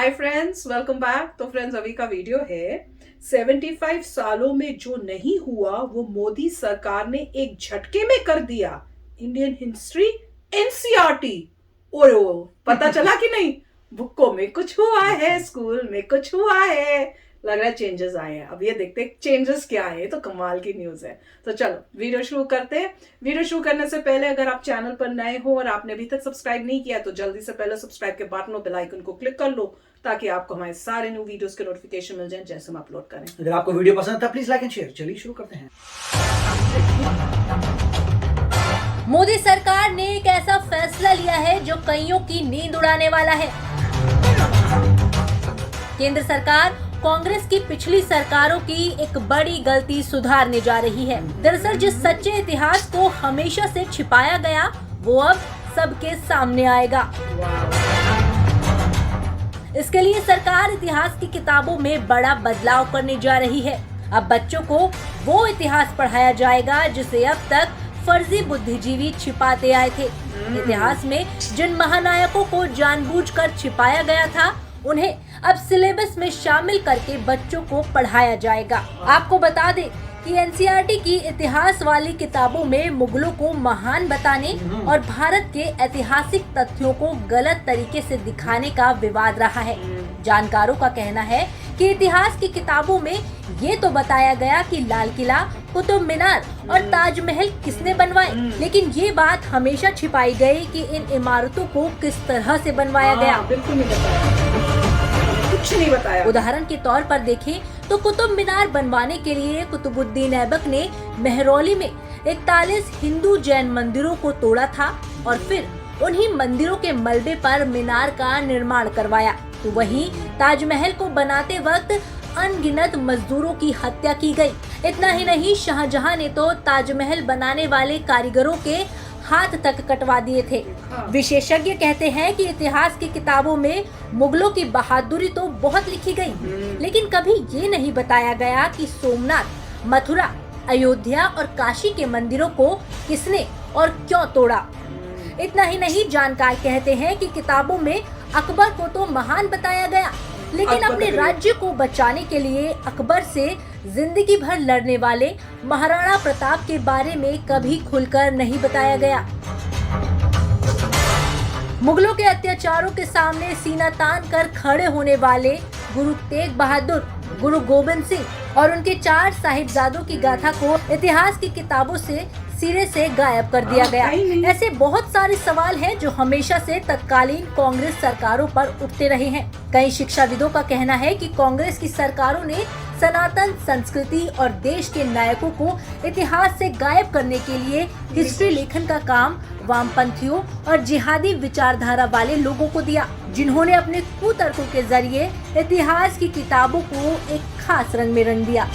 Hi friends, welcome back. तो friends, अभी का वीडियो है 75 सालों में जो नहीं हुआ वो मोदी सरकार ने एक झटके में कर दिया। Indian history NCERT. ओ पता चला कि नहीं? बुकों में कुछ हुआ है, स्कूल में कुछ हुआ है। लग रहा है चेंजेस आए हैं। अब ये देखते हैं चेंजेस क्या है। तो कमाल की न्यूज है। तो चलो वीडियो शुरू करते हैं। वीडियो शुरू करने से पहले अगर आप चैनल पर नए हो और आपने अभी तक सब्सक्राइब नहीं किया तो जल्दी से पहले सब्सक्राइब के बटन और बेल आइकन को क्लिक कर लो ताकि आपको हमारे सारे न्यू वीडियोस के नोटिफिकेशन मिल जाए जैसे हम अपलोड करें। अगर आपको वीडियो पसंद था प्लीज लाइक एंड शेयर। चलिए शुरू करते हैं। मोदी सरकार ने एक ऐसा फैसला लिया है जो कईयों की नींद उड़ाने वाला है। केंद्र सरकार कांग्रेस की पिछली सरकारों की एक बड़ी गलती सुधारने जा रही है। दरअसल जिस सच्चे इतिहास को हमेशा से छिपाया गया वो अब सबके सामने आएगा। इसके लिए सरकार इतिहास की किताबों में बड़ा बदलाव करने जा रही है। अब बच्चों को वो इतिहास पढ़ाया जाएगा जिसे अब तक फर्जी बुद्धिजीवी छिपाते आए थे। इतिहास में जिन महानायकों को जानबूझकर छिपाया गया था उन्हें अब सिलेबस में शामिल करके बच्चों को पढ़ाया जाएगा। आपको बता दें कि एनसीईआरटी की इतिहास वाली किताबों में मुगलों को महान बताने और भारत के ऐतिहासिक तथ्यों को गलत तरीके से दिखाने का विवाद रहा है। जानकारों का कहना है कि इतिहास की किताबों में ये तो बताया गया कि लाल किला, कुतुब मीनार और ताजमहल किसने बनवाए, लेकिन ये बात हमेशा छिपाई गई कि इन इमारतों को किस तरह से बनवाया गया। बिल्कुल नहीं बताया, कुछ नहीं बताया। उदाहरण के तौर पर देखें तो कुतुब मीनार बनवाने के लिए कुतुबुद्दीन ऐबक ने महरौली में 41 हिंदू जैन मंदिरों को तोड़ा था और फिर उन्हीं मंदिरों के मलबे पर मीनार का निर्माण करवाया। तो वहीं ताजमहल को बनाते वक्त अनगिनत मजदूरों की हत्या की गई। इतना ही नहीं, शाहजहां ने तो ताजमहल बनाने वाले कारीगरों के हाथ तक कटवा दिए थे। विशेषज्ञ कहते हैं कि इतिहास की किताबों में मुगलों की बहादुरी तो बहुत लिखी गई, लेकिन कभी ये नहीं बताया गया कि सोमनाथ, मथुरा, अयोध्या और काशी के मंदिरों को किसने और क्यों तोड़ा। इतना ही नहीं, जानकार कहते हैं कि किताबों में अकबर को तो महान बताया गया, लेकिन अपने राज्य को बचाने के लिए अकबर से जिंदगी भर लड़ने वाले महाराणा प्रताप के बारे में कभी खुलकर नहीं बताया गया। मुगलों के अत्याचारों के सामने सीना तान कर खड़े होने वाले गुरु तेग बहादुर, गुरु गोबिंद सिंह और उनके 4 साहिबजादों की गाथा को इतिहास की किताबों से सिरे से गायब कर दिया गया। ऐसे बहुत सारे सवाल हैं जो हमेशा से तत्कालीन कांग्रेस सरकारों पर उठते रहे हैं। कई शिक्षाविदों का कहना है कि कांग्रेस की सरकारों ने सनातन संस्कृति और देश के नायकों को इतिहास से गायब करने के लिए हिस्ट्री लेखन का काम वामपंथियों और जिहादी विचारधारा वाले लोगों को दिया, जिन्होंने अपने कुतर्कों के जरिए इतिहास की किताबों को एक खास रंग में रंग दिया।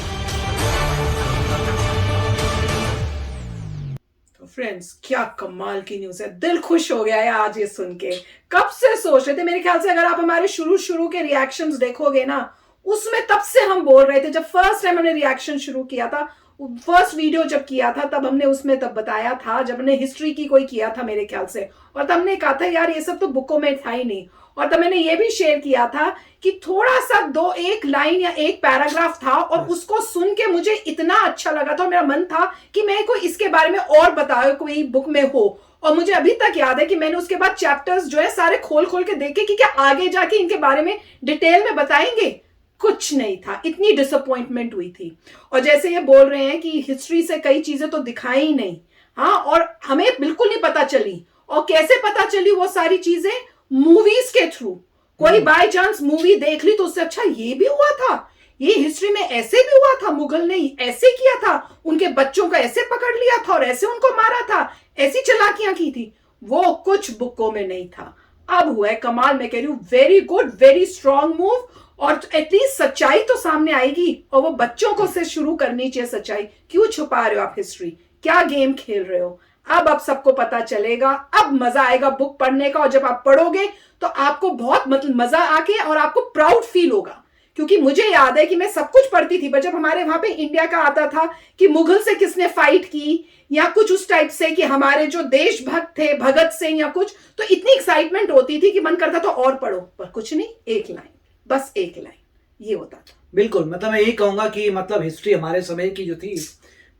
फ्रेंड्स, क्या कमाल की न्यूज है। दिल खुश हो गया है आज ये सुन के। कब से सोच रहे थे। मेरे ख्याल से अगर आप हमारे शुरू के रिएक्शंस देखोगे ना, उसमें तब से हम बोल रहे थे। जब फर्स्ट टाइम हमने रिएक्शन शुरू किया था, फर्स्ट वीडियो जब किया था तब हमने उसमें तब बताया था, जब हमने हिस्ट्री की कोई किया था मेरे ख्याल से, और तब हमने कहा था यार ये सब तो बुकों में था ही नहीं। और तब मैंने ये भी शेयर किया था कि थोड़ा सा एक लाइन या एक पैराग्राफ था और उसको सुन के मुझे इतना अच्छा लगा था और मेरा मन था कि मैं कोई इसके बारे में और बताओ, कोई बुक में हो। और मुझे अभी तक याद है कि मैंने उसके बाद चैप्टर्स जो है सारे खोल खोल के देखे कि क्या आगे जाके इनके बारे में डिटेल में बताएंगे। कुछ नहीं था। इतनी डिसअपॉइंटमेंट हुई थी। और जैसे ये बोल रहे हैं कि हिस्ट्री से कई चीजें तो दिखाई ही नहीं, हाँ, और हमें बिल्कुल नहीं पता चली। और कैसे पता चली वो सारी चीजें? मूवीज के थ्रू। कोई बाय चांस मूवी देख ली तो उससे अच्छा ये भी हुआ था, ये हिस्ट्री में ऐसे भी हुआ था, मुगल ने ऐसे किया था, उनके बच्चों को ऐसे पकड़ लिया था और ऐसे उनको मारा था, ऐसी चालाकियां की थी। वो कुछ बुकों में नहीं था। अब हुआ है कमाल। मैं कह रही हूं very good, very strong move. और एटलीस्ट सच्चाई तो सामने आएगी और वो बच्चों को से शुरू करनी चाहिए सच्चाई। क्यों छुपा रहे हो आप हिस्ट्री? क्या गेम खेल रहे हो? अब सबको पता चलेगा। अब मजा आएगा बुक पढ़ने का। और जब आप पढ़ोगे तो आपको बहुत मतलब मजा आके और आपको प्राउड फील होगा। क्योंकि मुझे याद है कि मैं सब कुछ पढ़ती थी, पर जब हमारे वहां पे इंडिया का आता था कि मुगल से किसने फाइट की या कुछ उस टाइप से कि हमारे जो देशभक्त थे भगत सिंह या कुछ, तो इतनी एक्साइटमेंट होती थी कि मन करता था और पढ़ो, पर कुछ नहीं, एक लाइन। बस एक लाइन ये होता था। बिल्कुल, मतलब मैं यही कहूंगा कि मतलब हिस्ट्री हमारे समय की जो थी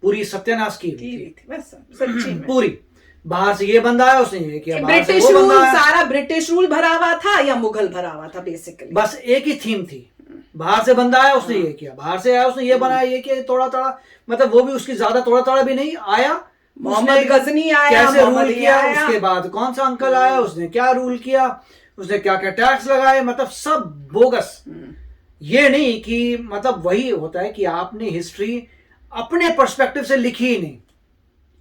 पूरी सत्यानाश की हुई थी बस सच्ची में। पूरी। बाहर से ये बंदा आया, उसने ये किया, बाहर से ब्रिटिश वो बंदा रूल, आया। सारा ब्रिटिश रूल भरा हुआ था या मुगल भरा हुआ था बेसिकली। बस एक ही थीम थी, बाहर से बंदा आया उसने ये किया, बाहर से आया उसने ये बनाया, ये किया, तोड़ा तोड़ा, मतलब वो भी उसकी ज्यादा तोड़ा तोड़ा भी नहीं आया। मोहम्मद गजनी आया, कैसे मोहम्मद रूल किया, आया। उसके बाद कौन सा अंकल आया, उसने क्या रूल किया, उसने क्या क्या टैक्स लगाए, मतलब सब बोगस। ये नहीं कि मतलब वही होता है कि आपने हिस्ट्री अपने पर्सपेक्टिव से लिखी ही नहीं,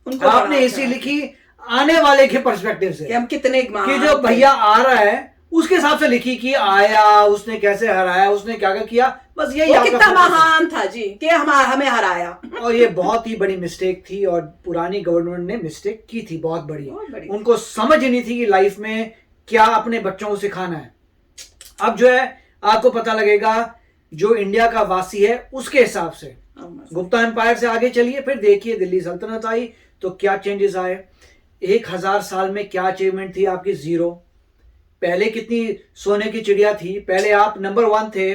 उनको आपने बड़ा हिस्ट्री अच्छा लिखी आने वाले के पर्सपेक्टिव से कि हम कितने कि जो भैया आ रहा है उसके हिसाब से लिखी कि आया, उसने कैसे हराया, उसने क्या क्या किया, बस यही वो आपका कितना focus है। महान था जी कि हमें हराया। और ये बहुत ही बड़ी मिस्टेक थी और पुरानी गवर्नमेंट ने मिस्टेक की थी बहुत बड़ी। उनको समझ ही नहीं थी कि लाइफ में क्या अपने बच्चों को सिखाना है। अब जो है आपको पता लगेगा जो इंडिया का वासी है उसके हिसाब से। गुप्ता एम्पायर से आगे चलिए, फिर देखिए दिल्ली सल्तनत आई तो क्या चेंजेस आए। 1000 साल में क्या अचीवमेंट थी आपकी? जीरो। पहले कितनी सोने की चिड़िया थी, पहले आप नंबर 1 थे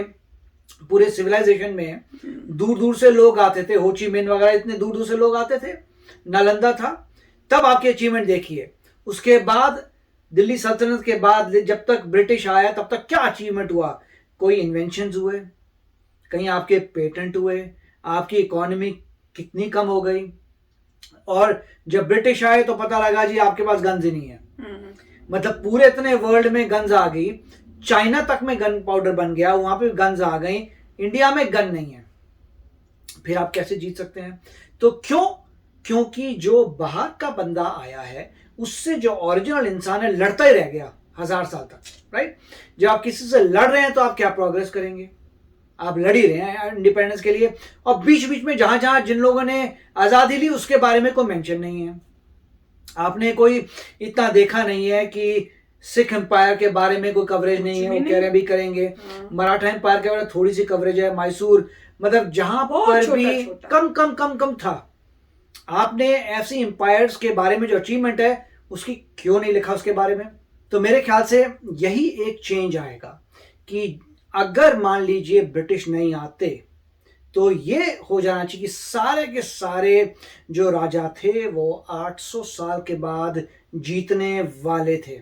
पूरे सिविलाइजेशन में। दूर दूर से लोग आते थे, हो ची मिन्ह वगैरह इतने दूर दूर से लोग आते थे, नालंदा था। तब आपके अचीवमेंट देखिए। उसके बाद दिल्ली सल्तनत के बाद जब तक ब्रिटिश आया तब तक क्या अचीवमेंट हुआ? कोई इन्वेंशंस हुए, कहीं आपके पेटेंट हुए, आपकी इकोनॉमी कितनी कम हो गई। और जब ब्रिटिश आए तो पता लगा जी आपके पास गन्स ही नहीं है। मतलब पूरे इतने वर्ल्ड में गन्स आ गई, चाइना तक में गन पाउडर बन गया, वहां पे गन्स आ गई, इंडिया में गन नहीं है। फिर आप कैसे जीत सकते हैं? तो क्योंकि जो बाहर का बंदा आया है उससे जो ओरिजिनल इंसान है लड़ता ही रह गया 1000 साल तक, राइट। जब आप किसी से लड़ रहे हैं तो आप क्या प्रोग्रेस करेंगे? आप लड़ ही रहे हैं इंडिपेंडेंस के लिए, और बीच बीच में जहां जहां जिन लोगों ने आजादी ली उसके बारे में कोई मेंशन नहीं है। आपने कोई इतना देखा नहीं है कि सिख एम्पायर के बारे में कोई कवरेज नहीं है। वो कह रहे भी करेंगे। मराठा एम्पायर के बारे में थोड़ी सी कवरेज है, मैसूर, मतलब जहां पर भी कम कम कम कम था। आपने ऐसी एम्पायर्स के बारे में जो अचीवमेंट है उसकी क्यों नहीं लिखा उसके बारे में? तो मेरे ख्याल से यही एक चेंज आएगा कि अगर मान लीजिए ब्रिटिश नहीं आते तो ये हो जाना चाहिए कि सारे के सारे जो राजा थे वो 800 साल के बाद जीतने वाले थे।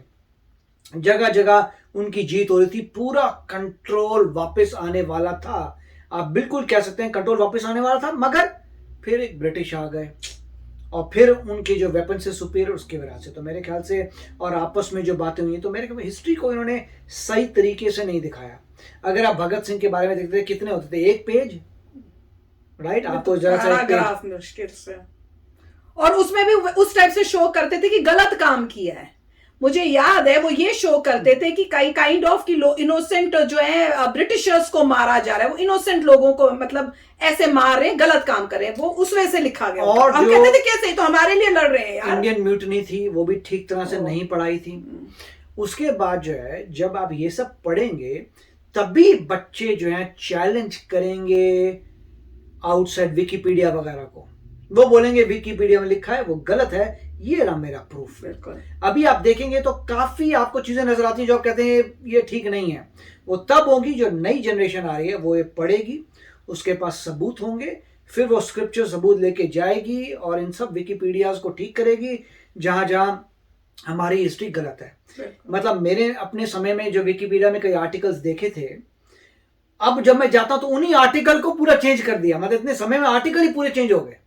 जगह जगह उनकी जीत हो रही थी, पूरा कंट्रोल वापस आने वाला था। आप बिल्कुल कह सकते हैं कंट्रोल वापस आने वाला था, मगर फिर एक ब्रिटिश आ गए और फिर उनके जो वेपन से सुपीरियर उसकी वजह से। तो मेरे ख्याल से और आपस में जो बातें हुई तो मेरे ख्याल में हिस्ट्री को इन्होंने सही तरीके से नहीं दिखाया। अगर आप भगत सिंह के बारे में देखते थे कितने होते थे, 1 पेज, राइट। आपको जरा सा पैराग्राफ मुश्किल से, और उसमें भी उस टाइप से शो करते थे कि गलत काम किया है। मुझे याद है वो ये शो करते थे कि कई काइंड ऑफ की इनोसेंट जो है ब्रिटिशर्स को मारा जा रहा है, वो इनोसेंट लोगों को मतलब ऐसे मार रहे हैं, गलत काम कर रहे हैं, वो उस वजह से लिखा गया। और हम कहते थे कैसे, तो हमारे लिए लड़ रहे हैं यार। इंडियन म्यूटनी थी वो भी ठीक तरह से नहीं पढ़ाई थी। उसके बाद जो है जब आप ये सब पढ़ेंगे तभी बच्चे जो है चैलेंज करेंगे आउटसाइड विकिपीडिया वगैरह को। वो बोलेंगे विकिपीडिया में लिखा है वो गलत है, ये रहा मेरा प्रूफ। बिल्कुल। अभी आप देखेंगे तो काफी आपको चीजें नजर आती हैं जो आप कहते हैं ये ठीक नहीं है। वो तब होगी जो नई जनरेशन आ रही है वो ये पढ़ेगी, उसके पास सबूत होंगे, फिर वो स्क्रिप्चर सबूत लेके जाएगी और इन सब विकिपीडियाज को ठीक करेगी जहां जहां हमारी हिस्ट्री गलत है। मतलब मेरे अपने समय में जो विकिपीडिया में कई आर्टिकल्स देखे थे, अब जब मैं जाता हूं तो उन्हीं आर्टिकल को पूरा चेंज कर दिया। मतलब इतने समय में आर्टिकल ही पूरे चेंज हो गए।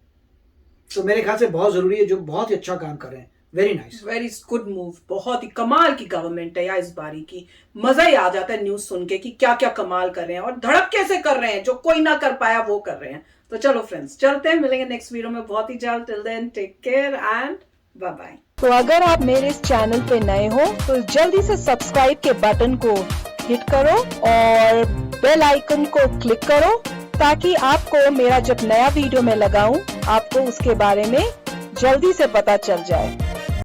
तो मेरे ख्याल से बहुत जरूरी है, जो बहुत ही अच्छा काम कर रहे हैं। Very nice, very good move. बहुत ही कमाल की गवर्नमेंट है यार इस बारी की। मजा ही आ जाता है न्यूज सुन के कि क्या क्या कमाल कर रहे हैं और धड़क कैसे कर रहे हैं, जो कोई ना कर पाया वो कर रहे हैं। तो चलो फ्रेंड्स चलते हैं, मिलेंगे नेक्स्ट वीडियो में बहुत ही जल्द। Till then take care and bye bye. तो अगर आप मेरे इस चैनल पे नए हो तो जल्दी से सब्सक्राइब के बटन को हिट करो और बेल आइकन को क्लिक करो ताकि आपको मेरा जब नया वीडियो मैं लगाऊं आपको उसके बारे में जल्दी से पता चल जाए।